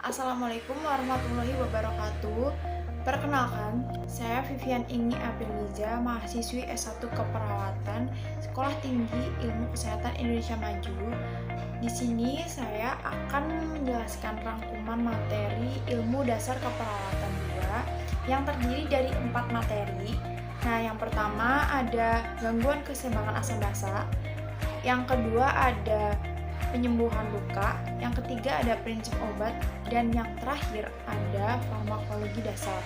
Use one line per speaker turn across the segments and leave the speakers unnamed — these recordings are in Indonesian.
Assalamualaikum warahmatullahi wabarakatuh. Perkenalkan, saya Vivian Inggi Apriliza, mahasiswi S1 Keperawatan Sekolah Tinggi Ilmu Kesehatan Indonesia Maju. Di sini saya akan menjelaskan rangkuman materi ilmu dasar keperawatan 2 yang terdiri dari 4 materi. Nah, yang pertama ada gangguan keseimbangan asam basa, yang kedua ada penyembuhan luka, yang ketiga ada prinsip obat, dan yang terakhir ada farmakologi dasar.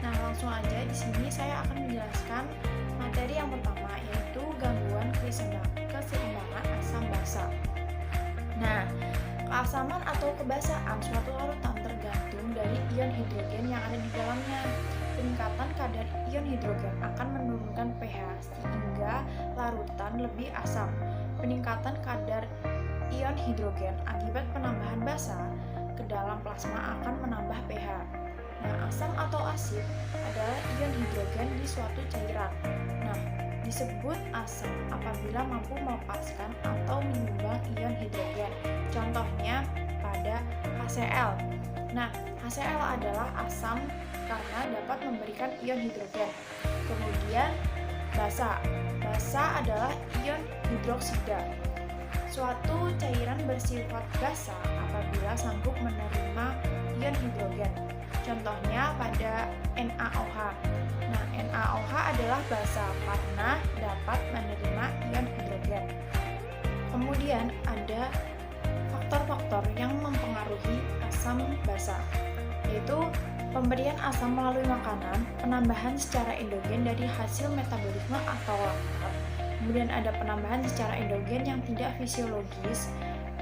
Nah, langsung aja di sini saya akan menjelaskan materi yang pertama, yaitu gangguan keseimbangan asam basa. Nah, keasaman atau kebasaan suatu larutan tergantung dari ion hidrogen yang ada di dalamnya. Peningkatan kadar ion hidrogen akan menurunkan pH sehingga larutan lebih asam. Peningkatan kadar ion hidrogen akibat penambahan basa ke dalam plasma akan menambah pH. Nah, asam atau asid adalah ion hidrogen di suatu cairan. Nah, disebut asam apabila mampu melepaskan atau menyumbang ion hidrogen. Contohnya pada HCl. Nah, HCl adalah asam karena dapat memberikan ion hidrogen. Kemudian basa. Basa adalah ion hidroksida. Suatu cairan bersifat basa apabila sanggup menerima ion hidrogen. Contohnya pada NaOH. Nah, NaOH adalah basa karena dapat menerima ion hidrogen. Kemudian ada faktor-faktor yang mempengaruhi asam basa, yaitu pemberian asam melalui makanan, penambahan secara endogen dari hasil metabolisme atau laktat. Kemudian ada penambahan secara endogen yang tidak fisiologis,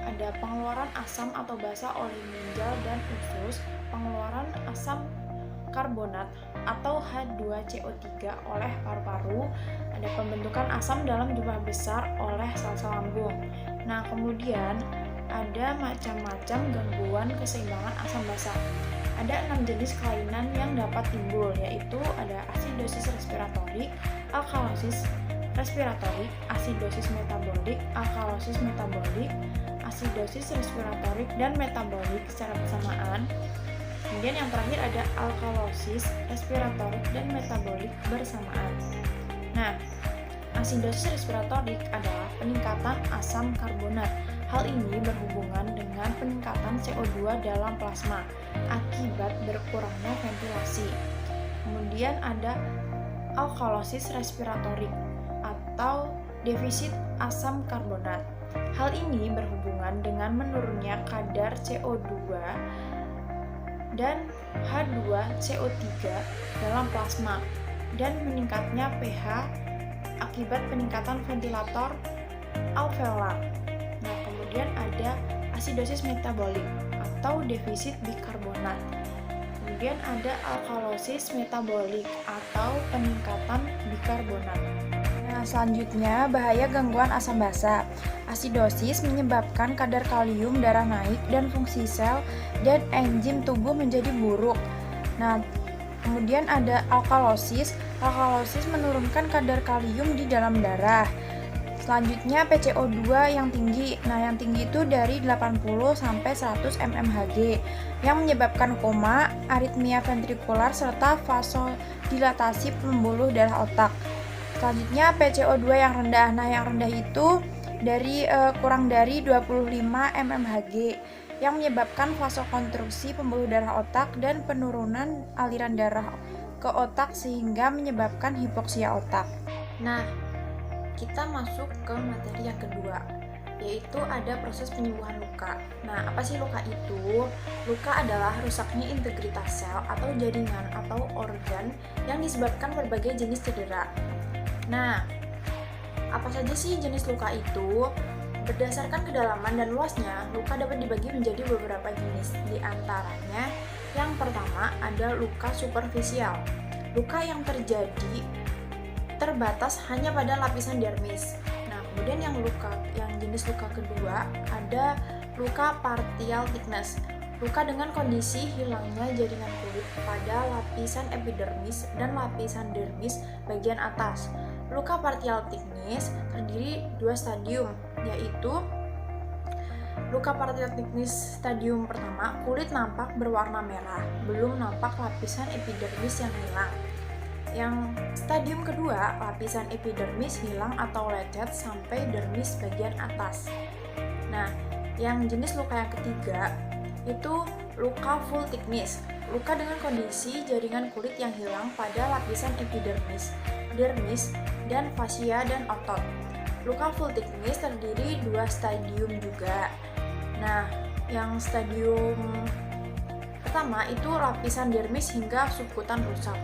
ada pengeluaran asam atau basa oleh ginjal dan usus, pengeluaran asam karbonat atau H2CO3 oleh paru-paru, ada pembentukan asam dalam jumlah besar oleh sel-sel lambung. Nah, kemudian ada macam-macam gangguan keseimbangan asam basa. Ada 6 jenis kelainan yang dapat timbul, yaitu ada asidosis respiratorik, alkalosis respiratorik, asidosis metabolik, alkalosis metabolik, asidosis respiratorik, dan metabolik secara bersamaan. Kemudian yang terakhir ada alkalosis respiratorik dan metabolik bersamaan. Nah, asidosis respiratorik adalah peningkatan asam karbonat. Hal ini berhubungan dengan peningkatan CO2 dalam plasma akibat berkurangnya ventilasi. Kemudian ada alkalosis respiratorik atau defisit asam karbonat. Hal ini berhubungan dengan menurunnya kadar CO2 dan H2CO3 dalam plasma dan meningkatnya pH akibat peningkatan ventilator alveolar. Nah, kemudian ada asidosis metabolik atau defisit bikarbonat. Kemudian ada alkalosis metabolik atau peningkatan bikarbonat. Nah, selanjutnya bahaya gangguan asam basa. Asidosis menyebabkan kadar kalium darah naik dan fungsi sel dan enzim tubuh menjadi buruk. Nah, kemudian ada alkalosis. Alkalosis menurunkan kadar kalium di dalam darah. Selanjutnya PCO2 yang tinggi. Nah, yang tinggi itu dari 80 sampai 100 mmHg yang menyebabkan koma, aritmia ventrikular serta vasodilatasi pembuluh darah otak. Selanjutnya PCO2 yang rendah. Nah, yang rendah itu kurang dari 25 mmHg yang menyebabkan vasokonstruksi pembuluh darah otak dan penurunan aliran darah ke otak sehingga menyebabkan hipoksia otak. Nah, kita masuk ke materi yang kedua, yaitu ada proses penyembuhan luka. Nah, apa sih luka itu? Luka adalah rusaknya integritas sel atau jaringan atau organ yang disebabkan berbagai jenis cedera. Nah, apa saja sih jenis luka itu? Berdasarkan kedalaman dan luasnya, luka dapat dibagi menjadi beberapa jenis. Di antaranya, yang pertama ada luka superficial. Luka yang terjadi terbatas hanya pada lapisan dermis. Nah, kemudian yang jenis luka kedua ada luka partial thickness. Luka dengan kondisi hilangnya jaringan kulit pada lapisan epidermis dan lapisan dermis bagian atas. Luka partial thickness terdiri 2 stadium, yaitu Luka paratitis stadium pertama, kulit nampak berwarna merah, belum nampak lapisan epidermis yang hilang. Yang stadium kedua, lapisan epidermis hilang atau lecet sampai dermis bagian atas. Nah, yang jenis luka yang ketiga itu luka full thickness, luka dengan kondisi jaringan kulit yang hilang pada lapisan epidermis, dermis, dan fascia dan otot. Luka full thickness terdiri 2 stadium juga. Nah, yang stadium pertama itu lapisan dermis hingga subkutan rusak.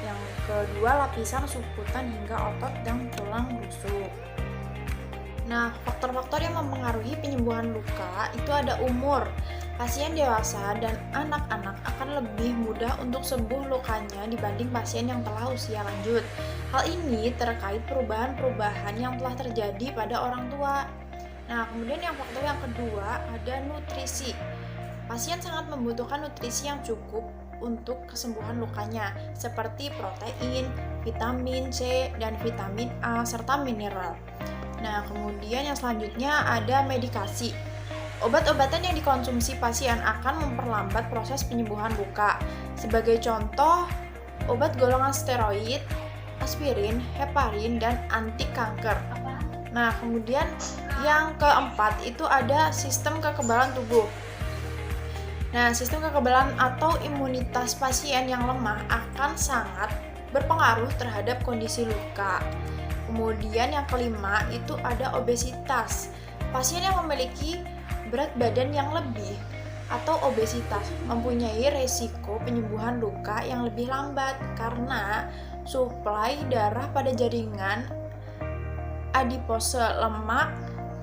Yang kedua lapisan subkutan hingga otot dan tulang rusuk. Nah, faktor-faktor yang mempengaruhi penyembuhan luka itu ada umur. Pasien dewasa dan anak-anak akan lebih mudah untuk sembuh lukanya dibanding pasien yang telah usia lanjut. Hal ini terkait perubahan-perubahan yang telah terjadi pada orang tua. Nah, kemudian yang faktor yang kedua ada nutrisi. Pasien sangat membutuhkan nutrisi yang cukup untuk kesembuhan lukanya, seperti protein, vitamin C, dan vitamin A, serta mineral. Nah, kemudian yang selanjutnya ada medikasi. Obat-obatan yang dikonsumsi pasien akan memperlambat proses penyembuhan luka. Sebagai contoh, obat golongan steroid, aspirin, heparin, dan anti kanker. Nah, kemudian yang keempat itu ada sistem kekebalan tubuh. Nah, sistem kekebalan atau imunitas pasien yang lemah akan sangat berpengaruh terhadap kondisi luka. Kemudian yang kelima itu ada obesitas. Pasien yang memiliki berat badan yang lebih atau obesitas mempunyai resiko penyembuhan luka yang lebih lambat karena suplai darah pada jaringan adipose lemak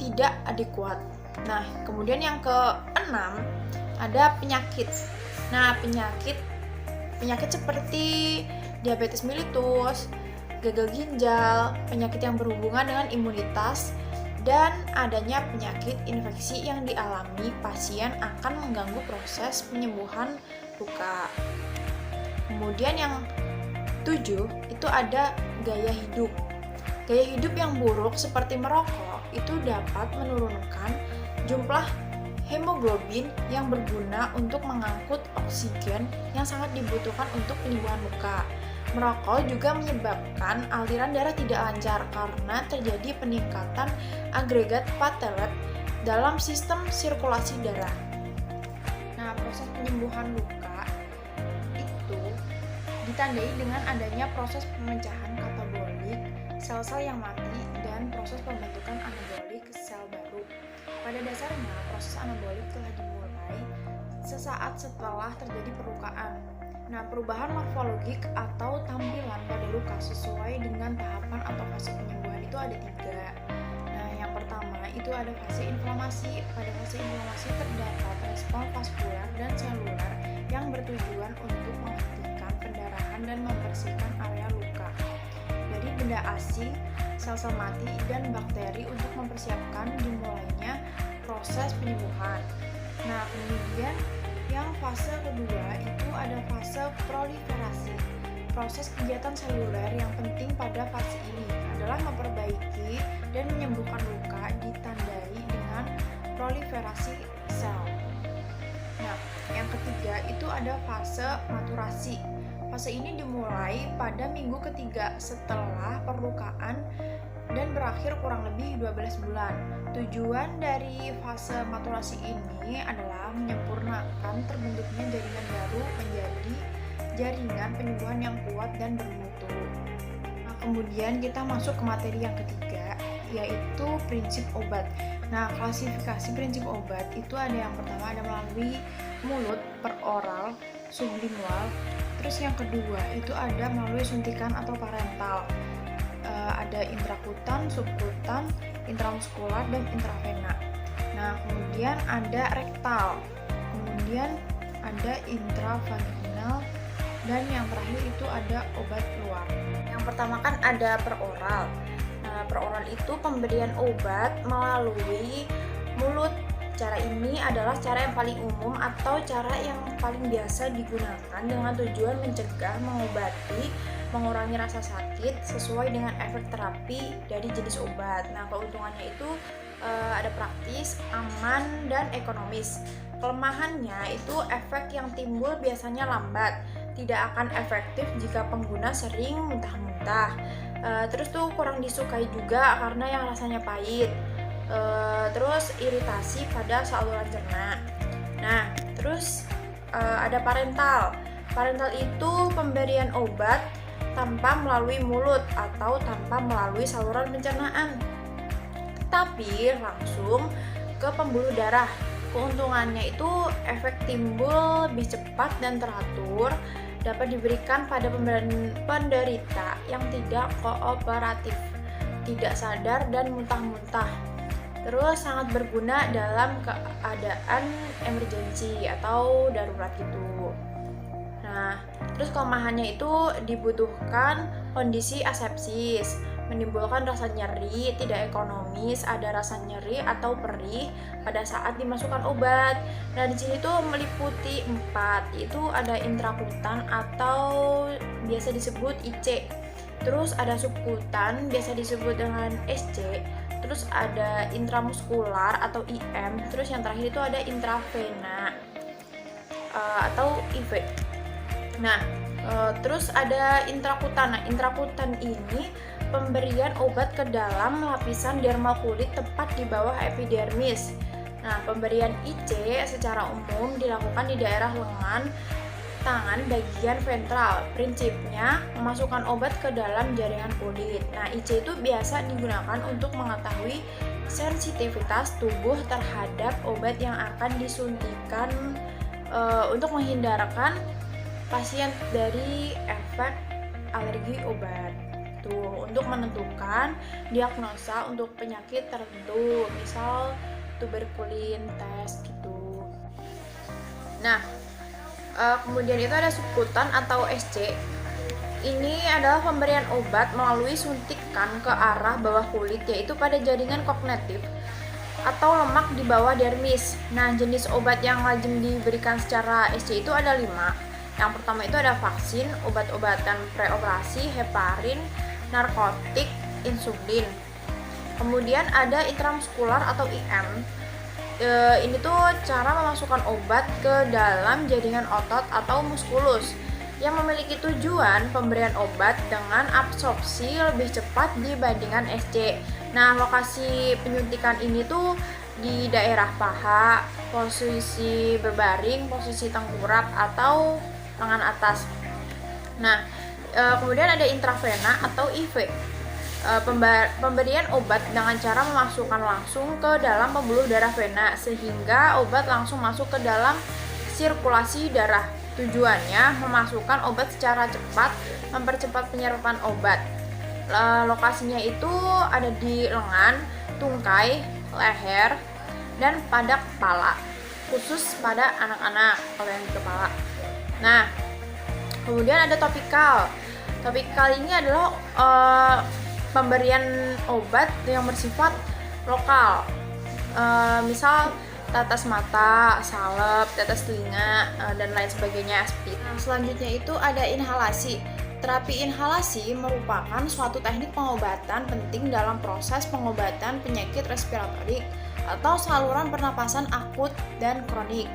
tidak adekuat. Nah, kemudian yang keenam ada penyakit. Nah, penyakit seperti diabetes mellitus, gagal ginjal, penyakit yang berhubungan dengan imunitas, dan adanya penyakit infeksi yang dialami pasien akan mengganggu proses penyembuhan luka. Kemudian yang 7 itu ada gaya hidup. Gaya hidup yang buruk seperti merokok itu dapat menurunkan jumlah hemoglobin yang berguna untuk mengangkut oksigen yang sangat dibutuhkan untuk penyembuhan luka. Merokok juga menyebabkan aliran darah tidak lancar karena terjadi peningkatan agregat platelet dalam sistem sirkulasi darah. Nah, proses penyembuhan luka itu ditandai dengan adanya proses pemecahan katabolik sel-sel yang mati dan proses pembentukan anabolik sel baru. Pada dasarnya, proses anabolik telah dimulai sesaat setelah terjadi perlukaan. Nah, perubahan morfologik atau tampilan pada luka sesuai dengan tahapan atau fase penyembuhan itu ada 3. Nah, yang pertama itu ada fase inflamasi. Pada fase inflamasi terdapat respon vaskular dan seluler yang bertujuan untuk menghentikan pendarahan dan membersihkan area luka dari benda asing, sel-sel mati, dan bakteri untuk mempersiapkan dimulainya proses penyembuhan. Nah, kemudian yang fase kedua itu ada fase proliferasi. Proses kegiatan seluler yang penting pada fase ini adalah memperbaiki dan menyembuhkan luka ditandai dengan proliferasi sel. Nah, yang ketiga itu ada fase maturasi. Fase ini dimulai pada minggu ketiga setelah perlukaan dan berakhir kurang lebih 12 bulan. Tujuan dari fase maturasi ini adalah menyempurnakan terbentuknya jaringan baru menjadi jaringan penyembuhan yang kuat dan bermutu. Nah, kemudian kita masuk ke materi yang ketiga, yaitu prinsip obat. Nah, klasifikasi prinsip obat itu ada yang pertama ada melalui mulut, peroral, sublingual. Terus yang kedua itu ada melalui suntikan atau parental. Ada intrakutan, subkutan, intramuskular, dan intravena. Nah, kemudian ada rektal, kemudian ada intravaginal, dan yang terakhir itu ada obat luar. Yang pertama kan ada peroral. Nah, peroral itu pemberian obat melalui mulut. Cara ini adalah cara yang paling umum atau cara yang paling biasa digunakan dengan tujuan mencegah, mengobati, mengurangi rasa sakit sesuai dengan efek terapi dari jenis obat. Nah, keuntungannya itu ada praktis, aman, dan ekonomis. Kelemahannya itu efek yang timbul biasanya lambat, tidak akan efektif jika pengguna sering muntah-muntah. Terus tuh kurang disukai juga karena yang rasanya pahit. Terus iritasi pada saluran cerna. Nah, terus ada parental. Parental itu pemberian obat tanpa melalui mulut atau tanpa melalui saluran pencernaan, tapi langsung ke pembuluh darah. Keuntungannya itu efek timbul lebih cepat dan teratur, dapat diberikan pada penderita yang tidak kooperatif, tidak sadar dan muntah-muntah. Terus sangat berguna dalam keadaan emergensi atau darurat gitu. Nah, terus kelemahannya itu dibutuhkan kondisi asepsis, menimbulkan rasa nyeri, tidak ekonomis, ada rasa nyeri atau perih pada saat dimasukkan obat. Nah, di sini tuh meliputi 4, yaitu ada intrakutan atau biasa disebut IC. Terus ada subkutan, biasa disebut dengan SC. Terus ada intramuskular atau IM. Terus yang terakhir itu ada intravena atau IV. Nah, terus ada intrakutan. Nah, intrakutan ini pemberian obat ke dalam lapisan dermal kulit tepat di bawah epidermis. Nah, pemberian IC secara umum dilakukan di daerah lengan, tangan bagian ventral. Prinsipnya memasukkan obat ke dalam jaringan kulit. Nah, IC itu biasa digunakan untuk mengetahui sensitivitas tubuh terhadap obat yang akan disuntikan untuk menghindarkan pasien dari efek alergi obat. Tuh, untuk menentukan diagnosa untuk penyakit tertentu, misal tuberkulin test gitu. Nah, kemudian itu ada subkutan atau SC. Ini adalah pemberian obat melalui suntikan ke arah bawah kulit, yaitu pada jaringan kognitif atau lemak di bawah dermis. Nah, jenis obat yang lazim diberikan secara SC itu ada 5. Yang pertama itu ada vaksin, obat-obatan preoperasi, heparin, narkotik, insulin. Kemudian ada intramuskular atau IM. Ini tuh cara memasukkan obat ke dalam jaringan otot atau muskulus yang memiliki tujuan pemberian obat dengan absorpsi lebih cepat dibandingkan SC. Nah, lokasi penyuntikan ini tuh di daerah paha, posisi berbaring, posisi tengkurap atau lengan atas. Nah, kemudian ada intravena atau IV. Pemberian obat dengan cara memasukkan langsung ke dalam pembuluh darah vena sehingga obat langsung masuk ke dalam sirkulasi darah. Tujuannya memasukkan obat secara cepat, mempercepat penyerapan obat. Lokasinya itu ada di lengan, tungkai, leher, dan pada kepala, khusus pada anak-anak kalau yang di kepala. Nah, kemudian ada topikal. Topikal ini adalah pemberian obat yang bersifat lokal, misal tetes mata, salep, tetes telinga, dan lain sebagainya. Nah, selanjutnya itu ada inhalasi. Terapi inhalasi merupakan suatu teknik pengobatan penting dalam proses pengobatan penyakit respiratorik atau saluran pernapasan akut dan kronik.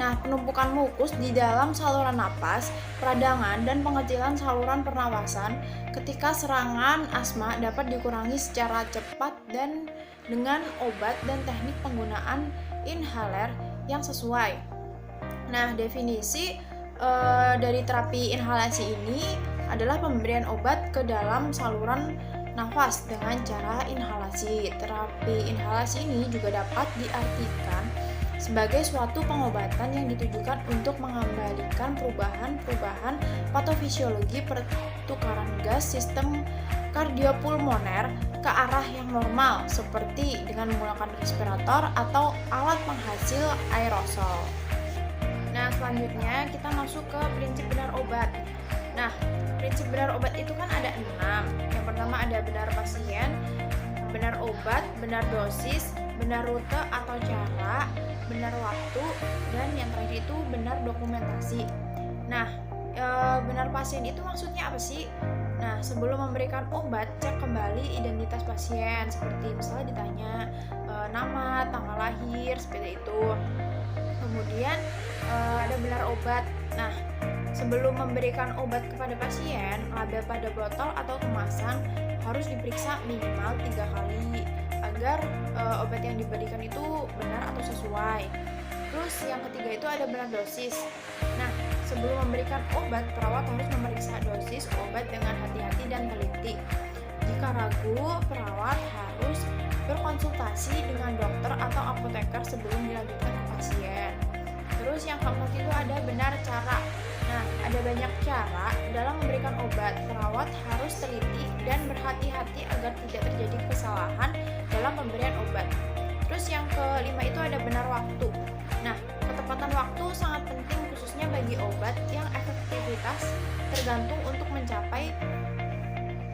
Nah, penumpukan mukus di dalam saluran napas, peradangan, dan pengecilan saluran pernapasan ketika serangan asma dapat dikurangi secara cepat dan dengan obat dan teknik penggunaan inhaler yang sesuai. Nah, definisi dari terapi inhalasi ini adalah pemberian obat ke dalam saluran nafas dengan cara inhalasi. Terapi inhalasi ini juga dapat diartikan sebagai suatu pengobatan yang ditujukan untuk mengembalikan perubahan patofisiologi pertukaran gas sistem kardiopulmoner ke arah yang normal, seperti dengan menggunakan respirator atau alat penghasil aerosol. Nah, selanjutnya kita masuk ke prinsip benar obat. Nah, prinsip benar obat itu kan ada 6. Yang pertama ada benar pasien, benar obat, benar dosis, benar rute atau cara, benar waktu, dan yang terakhir itu benar dokumentasi. Nah, benar pasien itu maksudnya apa sih? Nah, sebelum memberikan obat, cek kembali identitas pasien, seperti misalnya ditanya nama, tanggal lahir, seperti itu. Kemudian ada benar obat. Nah, sebelum memberikan obat kepada pasien, label pada botol atau kemasan harus diperiksa minimal 3 kali agar obat yang diberikan itu benar atau sesuai. Terus yang ketiga itu ada benar dosis. Nah, sebelum memberikan obat, perawat harus memeriksa dosis obat dengan hati-hati dan teliti. Jika ragu, perawat harus berkonsultasi dengan dokter atau apoteker sebelum dilanjutkan ke pasien. Terus yang keempat itu ada benar cara. Nah, ada banyak cara dalam memberikan obat. Perawat harus teliti dan berhati-hati agar tidak terjadi kesalahan dalam pemberian obat. Terus yang kelima itu ada benar waktu. Nah, ketepatan waktu sangat penting khususnya bagi obat yang efektivitas tergantung untuk mencapai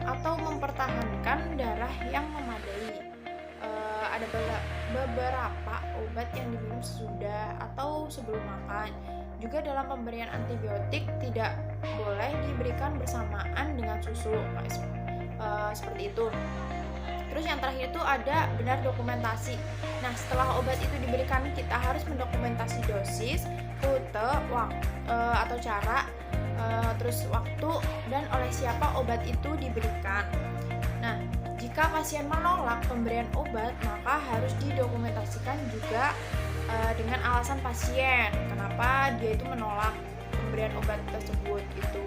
atau mempertahankan darah yang memadai. Ada beberapa obat yang diminum sesudah atau sebelum makan. Juga dalam pemberian antibiotik tidak boleh diberikan bersamaan dengan susu, seperti itu. Terus yang terakhir itu ada benar dokumentasi. Nah, setelah obat itu diberikan, kita harus mendokumentasi dosis, rute, atau cara, terus waktu, dan oleh siapa obat itu diberikan. Nah, jika pasien menolak pemberian obat, maka harus didokumentasikan juga dengan alasan pasien, kenapa dia itu menolak pemberian obat tersebut gitu.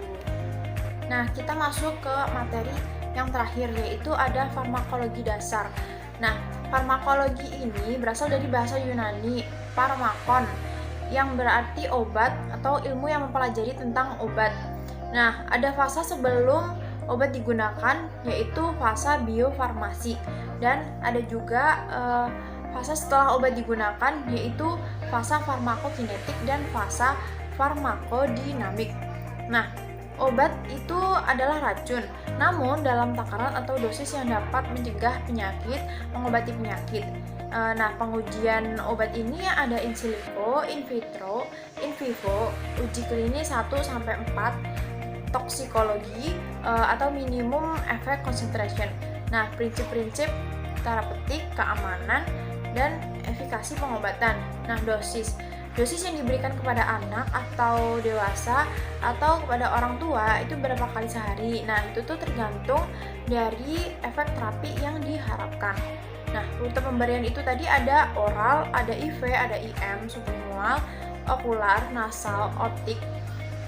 Nah, kita masuk ke materi yang terakhir, yaitu ada farmakologi dasar. Nah, farmakologi ini berasal dari bahasa Yunani pharmakon, yang berarti obat atau ilmu yang mempelajari tentang obat. Nah, ada fase sebelum obat digunakan, yaitu fase biofarmasi, dan ada juga fase setelah obat digunakan, yaitu fase farmakokinetik dan fase farmakodinamik. Nah, obat itu adalah racun, namun dalam takaran atau dosis yang dapat mencegah penyakit, mengobati penyakit. Nah, pengujian obat ini ada in silico, in vitro, in vivo, uji klinis 1-4, toksikologi, atau minimum effect concentration. Nah, prinsip-prinsip terapeutik, keamanan, dan efikasi pengobatan. Nah, dosis yang diberikan kepada anak atau dewasa atau kepada orang tua itu berapa kali sehari. Nah, itu tuh tergantung dari efek terapi yang diharapkan. Nah, rute pemberian itu tadi ada oral, ada IV, ada IM, sublingual, okular, nasal, optik,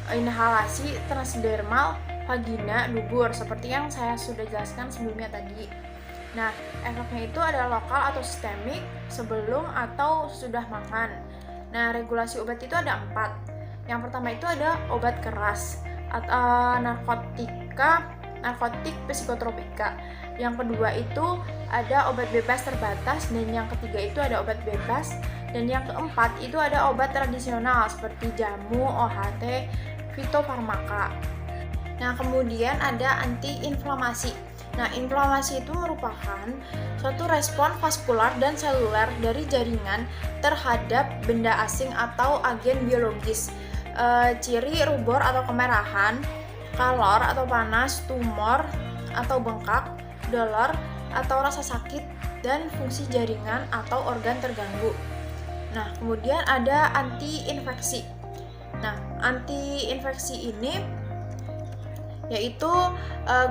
inhalasi, transdermal, vagina, dubur, seperti yang saya sudah jelaskan sebelumnya tadi. Nah, efeknya itu ada lokal atau sistemik, sebelum atau sesudah makan. Nah, regulasi obat itu ada 4. Yang pertama itu ada obat keras, atau narkotik psikotropika. Yang kedua itu ada obat bebas terbatas, dan yang ketiga itu ada obat bebas, dan yang keempat itu ada obat tradisional seperti jamu, OHT, fitofarmaka. Nah, kemudian ada antiinflamasi. Nah, inflamasi itu merupakan suatu respon vaskular dan seluler dari jaringan terhadap benda asing atau agen biologis. Ciri rubor atau kemerahan, kalor atau panas, tumor atau bengkak, dolor atau rasa sakit, dan fungsi jaringan atau organ terganggu. Nah, kemudian ada anti-infeksi. Nah, anti-infeksi ini yaitu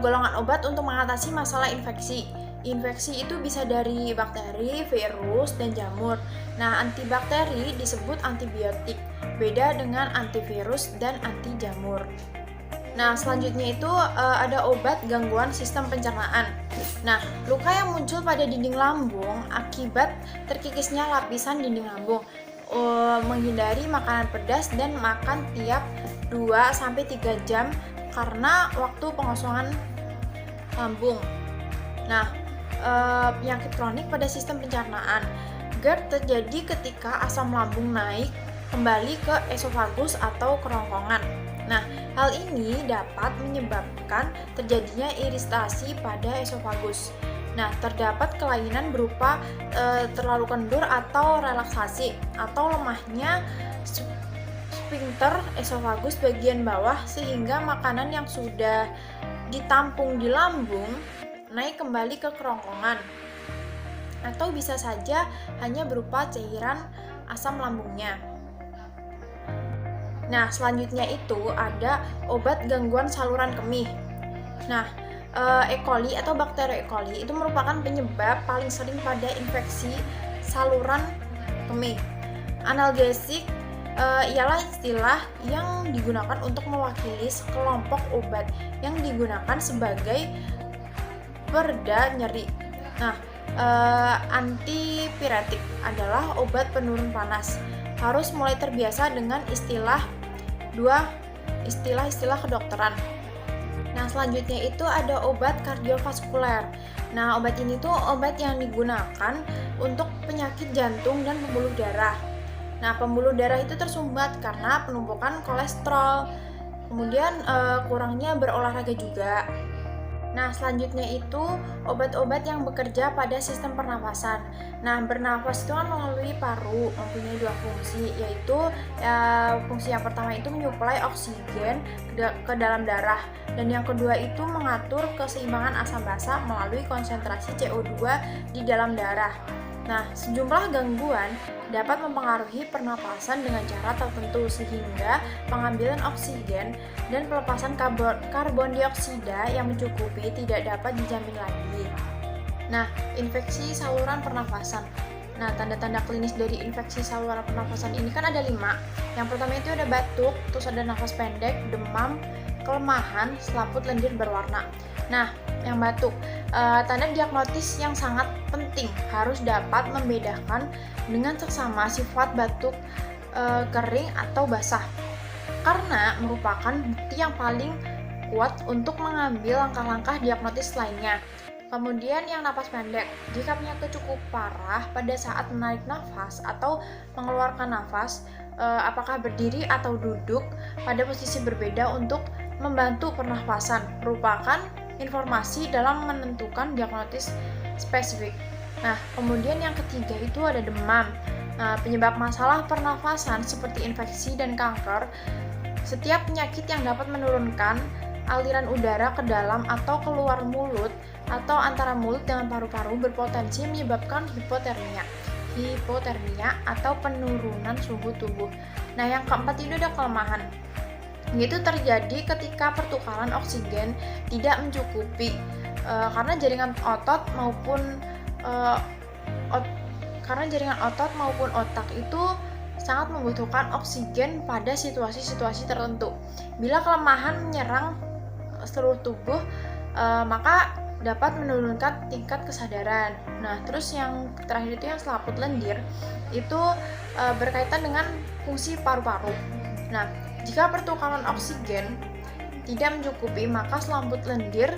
golongan obat untuk mengatasi masalah infeksi. Infeksi itu bisa dari bakteri, virus, dan jamur. Nah, antibakteri disebut antibiotik, beda dengan antivirus dan anti jamur. Nah, selanjutnya itu ada obat gangguan sistem pencernaan. Nah, luka yang muncul pada dinding lambung akibat terkikisnya lapisan dinding lambung. Menghindari makanan pedas dan makan tiap 2-3 jam karena waktu pengosongan lambung. Nah, penyakit kronik pada sistem pencernaan. GERD terjadi ketika asam lambung naik kembali ke esofagus atau kerongkongan. Nah, hal ini dapat menyebabkan terjadinya iritasi pada esofagus. Nah, terdapat kelainan berupa terlalu kendur atau relaksasi, atau lemahnya sphincter esofagus bagian bawah, sehingga makanan yang sudah ditampung di lambung, naik kembali ke kerongkongan. Atau bisa saja hanya berupa cairan asam lambungnya. Nah, selanjutnya itu ada obat gangguan saluran kemih. Nah, E. coli atau bakteri E. coli itu merupakan penyebab paling sering pada infeksi saluran kemih. Analgesik ialah istilah yang digunakan untuk mewakili sekelompok obat yang digunakan sebagai pereda nyeri. Nah, antipiretik adalah obat penurun panas. Harus mulai terbiasa dengan istilah kedokteran. Nah, selanjutnya itu ada obat kardiovaskuler. Nah, obat ini tuh obat yang digunakan untuk penyakit jantung dan pembuluh darah. Nah, pembuluh darah itu tersumbat karena penumpukan kolesterol, kemudian kurangnya berolahraga juga. Nah, selanjutnya itu obat-obat yang bekerja pada sistem pernafasan. Nah, bernafas itu kan melalui paru, mempunyai dua fungsi, yaitu fungsi yang pertama itu menyuplai oksigen ke dalam darah, dan yang kedua itu mengatur keseimbangan asam basa melalui konsentrasi CO2 di dalam darah. Nah, sejumlah gangguan dapat mempengaruhi pernapasan dengan cara tertentu sehingga pengambilan oksigen dan pelepasan karbon dioksida yang mencukupi tidak dapat dijamin lagi. Nah, infeksi saluran pernafasan. Nah, tanda-tanda klinis dari infeksi saluran pernafasan ini kan ada 5. Yang pertama itu ada batuk, terus ada nafas pendek, demam, kelemahan, selaput lendir berwarna. Nah, yang batuk, tanda diagnosis yang sangat penting, harus dapat membedakan dengan seksama sifat batuk kering atau basah, karena merupakan bukti yang paling kuat untuk mengambil langkah-langkah diagnosis lainnya. Kemudian yang napas pendek, jika penyakit cukup parah pada saat menarik nafas atau mengeluarkan nafas, apakah berdiri atau duduk pada posisi berbeda untuk membantu pernafasan, merupakan informasi dalam menentukan diagnosis spesifik. Nah, kemudian yang ketiga itu ada demam. Nah, penyebab masalah pernafasan seperti infeksi dan kanker. Setiap penyakit yang dapat menurunkan aliran udara ke dalam atau keluar mulut atau antara mulut dengan paru-paru berpotensi menyebabkan hipotermia atau penurunan suhu tubuh. Nah, yang keempat itu ada kelemahan. Itu terjadi ketika pertukaran oksigen tidak mencukupi karena jaringan otot maupun otak itu sangat membutuhkan oksigen pada situasi-situasi tertentu. Bila kelemahan menyerang seluruh tubuh, maka dapat menurunkan tingkat kesadaran. Nah, terus yang terakhir itu yang selaput lendir itu berkaitan dengan fungsi paru-paru. Nah, jika pertukaran oksigen tidak mencukupi, maka selaput lendir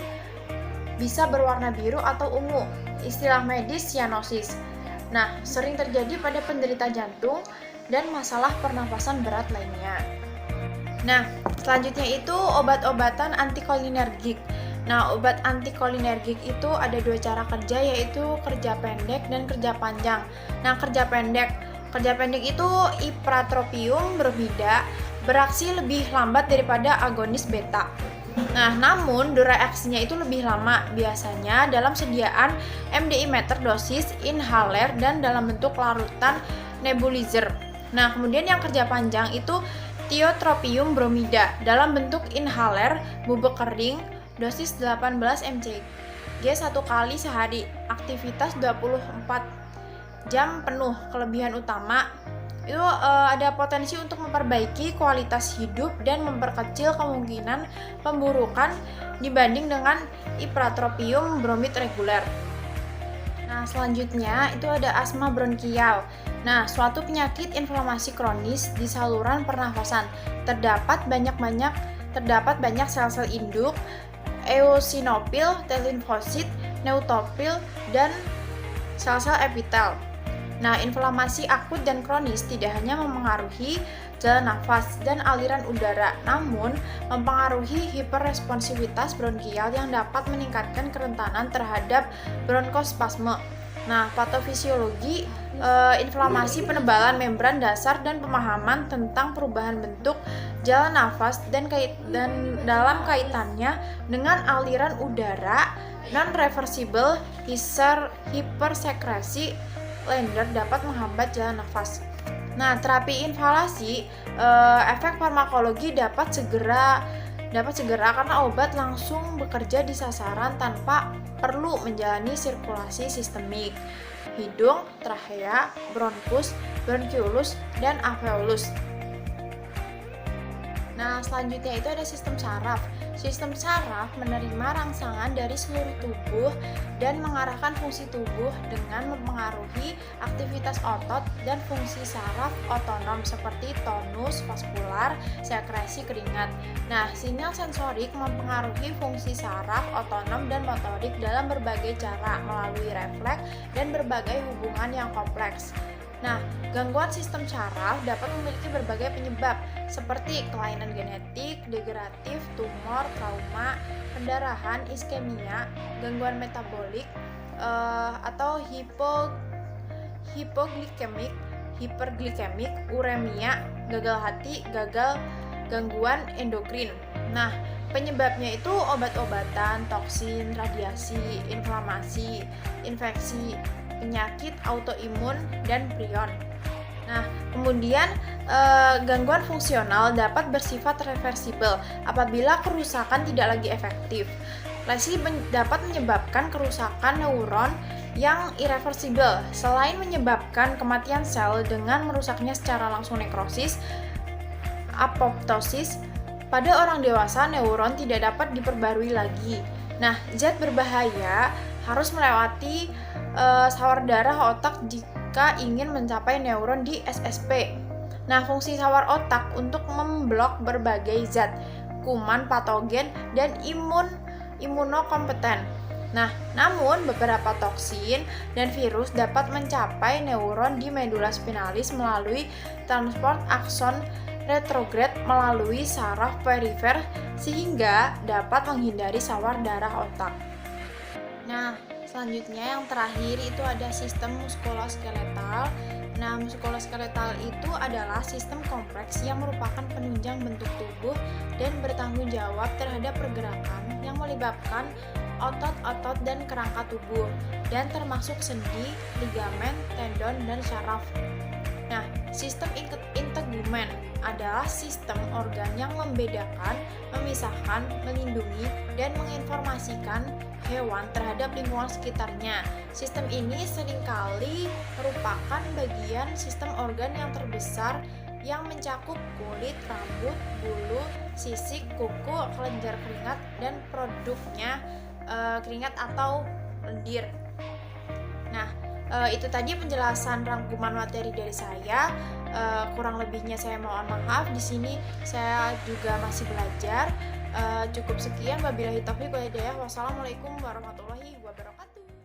bisa berwarna biru atau ungu. Istilah medis cyanosis. Nah, sering terjadi pada penderita jantung dan masalah pernapasan berat lainnya. Nah, selanjutnya itu obat-obatan antikolinergik. Nah, obat antikolinergik itu ada 2 cara kerja, yaitu kerja pendek dan kerja panjang. Nah, kerja pendek itu ipratropium bromida beraksi lebih lambat daripada agonis beta. Nah, namun durasinya itu lebih lama, biasanya dalam sediaan MDI meter dosis inhaler dan dalam bentuk larutan nebulizer. Nah, kemudian yang kerja panjang itu tiotropium bromida dalam bentuk inhaler bubuk kering dosis 18 mcg 1 kali sehari, aktivitas 24 jam penuh. Kelebihan utama itu ada potensi untuk memperbaiki kualitas hidup dan memperkecil kemungkinan pemburukan dibanding dengan ipratropium bromid reguler. Nah, selanjutnya itu ada asma bronkial. Nah, suatu penyakit inflamasi kronis di saluran pernafasan. Terdapat banyak sel-sel induk, eosinofil, T-limfosit, neutropil, dan sel-sel epitel. Nah, inflamasi akut dan kronis tidak hanya mempengaruhi jalan nafas dan aliran udara, namun mempengaruhi hiperresponsivitas bronkial yang dapat meningkatkan kerentanan terhadap bronkospasme. Nah, patofisiologi, inflamasi penebalan membran dasar dan pemahaman tentang perubahan bentuk jalan nafas dan dalam kaitannya dengan aliran udara non-reversible hipersekresi Lander dapat menghambat jalan nafas. Nah, terapi inhalasi, efek farmakologi dapat segera karena obat langsung bekerja di sasaran tanpa perlu menjalani sirkulasi sistemik hidung, trachea, bronkus, bronkiolus, dan alveolus. Nah, selanjutnya itu ada sistem saraf. Sistem saraf menerima rangsangan dari seluruh tubuh dan mengarahkan fungsi tubuh dengan mempengaruhi aktivitas otot dan fungsi saraf otonom seperti tonus vaskular, sekresi keringat. Nah, sinyal sensorik mempengaruhi fungsi saraf otonom dan motorik dalam berbagai cara melalui refleks dan berbagai hubungan yang kompleks. Nah, gangguan sistem saraf dapat memiliki berbagai penyebab seperti kelainan genetik, degeneratif, tumor, trauma, pendarahan, iskemia, gangguan metabolik, atau hipoglikemik, hiperglikemik, uremia, gagal hati, gangguan endokrin. Nah, penyebabnya itu obat-obatan, toksin, radiasi, inflamasi, infeksi, penyakit autoimun, dan prion. Nah, kemudian gangguan fungsional dapat bersifat reversibel apabila kerusakan tidak lagi efektif. Lesi dapat menyebabkan kerusakan neuron yang irreversibel. Selain menyebabkan kematian sel dengan merusaknya secara langsung nekrosis, apoptosis, pada orang dewasa neuron tidak dapat diperbarui lagi. Nah, zat berbahaya harus melewati sawar darah otak jika ingin mencapai neuron di SSP. Nah, fungsi sawar otak untuk memblok berbagai zat, kuman patogen, dan imunokompeten. Nah, namun beberapa toksin dan virus dapat mencapai neuron di medula spinalis melalui transport akson retrograd melalui saraf perifer sehingga dapat menghindari sawar darah otak. Nah, selanjutnya yang terakhir itu ada sistem muskuloskeletal. Nah, muskuloskeletal itu adalah sistem kompleks yang merupakan penunjang bentuk tubuh dan bertanggung jawab terhadap pergerakan yang melibatkan otot-otot dan kerangka tubuh dan termasuk sendi, ligamen, tendon, dan syaraf. Nah, sistem integumen adalah sistem organ yang membedakan, memisahkan, melindungi, dan menginformasikan hewan terhadap lingkungan sekitarnya. Sistem ini seringkali merupakan bagian sistem organ yang terbesar yang mencakup kulit, rambut, bulu, sisik, kuku, kelenjar keringat, dan produknya keringat atau lendir. Nah, itu tadi penjelasan rangkuman materi dari saya. Kurang lebihnya saya mohon maaf. Di sini saya juga masih belajar. Cukup sekian. Wabillahi taufiq wal hidayah. Wassalamualaikum warahmatullahi wabarakatuh.